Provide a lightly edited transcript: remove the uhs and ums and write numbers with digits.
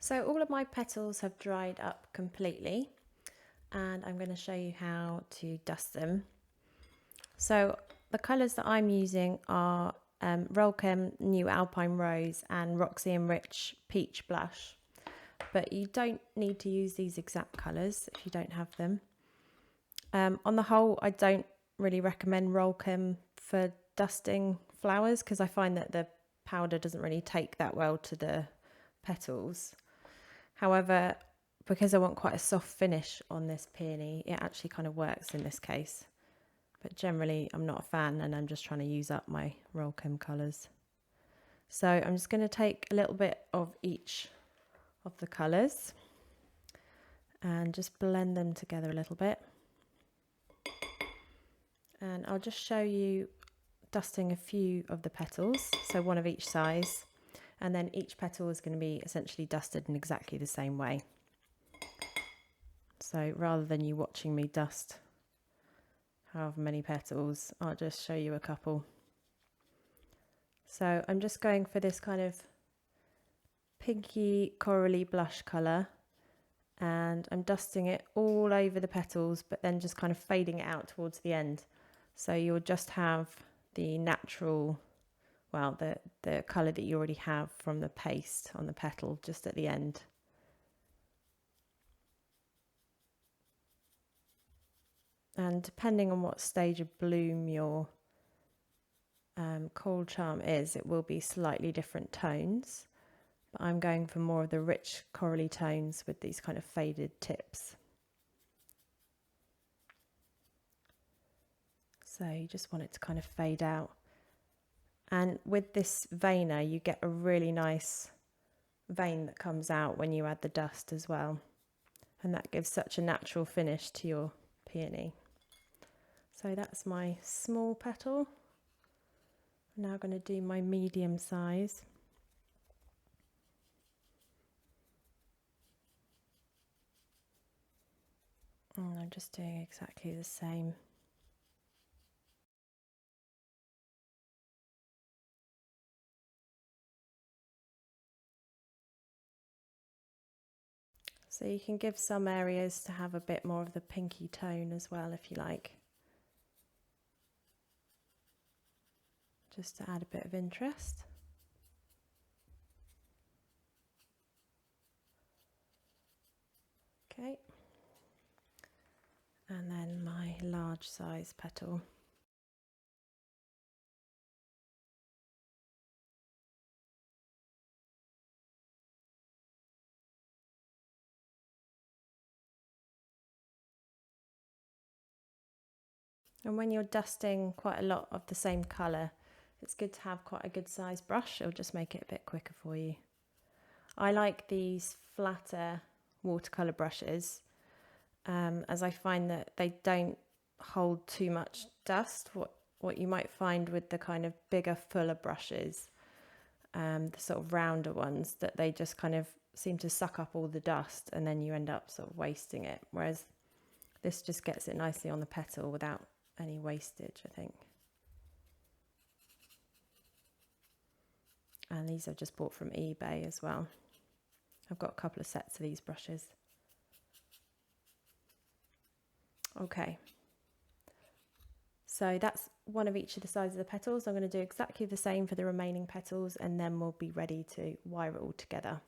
So all of my petals have dried up completely, and I'm going to show you how to dust them. So the colours that I'm using are Rolchem New Alpine Rose and Roxy and Rich Peach Blush. But you don't need to use these exact colours if you don't have them. On the whole, I don't really recommend Rolchem for dusting flowers because I find that the powder doesn't really take that well to the petals. However, because I want quite a soft finish on this peony, it actually kind of works in this case. But generally, I'm not a fan and I'm just trying to use up my Rolchem colours. So I'm just going to take a little bit of each of the colours and just blend them together a little bit. And I'll just show you dusting a few of the petals, so one of each size, and then each petal is going to be essentially dusted in exactly the same way. So rather than you watching me dust however many petals, I'll just show you a couple. So I'm just going for this kind of pinky corally blush colour, and I'm dusting it all over the petals, but then just kind of fading it out towards the end. So you'll just have the natural, well, the colour that you already have from the paste on the petal just at the end. And depending on what stage of bloom your Coral Charm is, it will be slightly different tones. But I'm going for more of the rich corally tones with these kind of faded tips. So you just want it to kind of fade out. And with this veiner, you get a really nice vein that comes out when you add the dust as well. And that gives such a natural finish to your peony. So that's my small petal. I'm now going to do my medium size. And I'm just doing exactly the same. So you can give some areas to have a bit more of the pinky tone as well if you like. Just to add a bit of interest. Okay. And then my large size petal. And when you're dusting quite a lot of the same colour, it's good to have quite a good size brush. It'll just make it a bit quicker for you. I like these flatter watercolour brushes as I find that they don't hold too much dust. What you might find with the kind of bigger, fuller brushes, the sort of rounder ones, that they just kind of seem to suck up all the dust and then you end up sort of wasting it. Whereas this just gets it nicely on the petal without any wastage, I think. And these I've just bought from eBay as well. I've got a couple of sets of these brushes. Okay, so that's one of each of the sides of the petals. I'm going to do exactly the same for the remaining petals and then we'll be ready to wire it all together.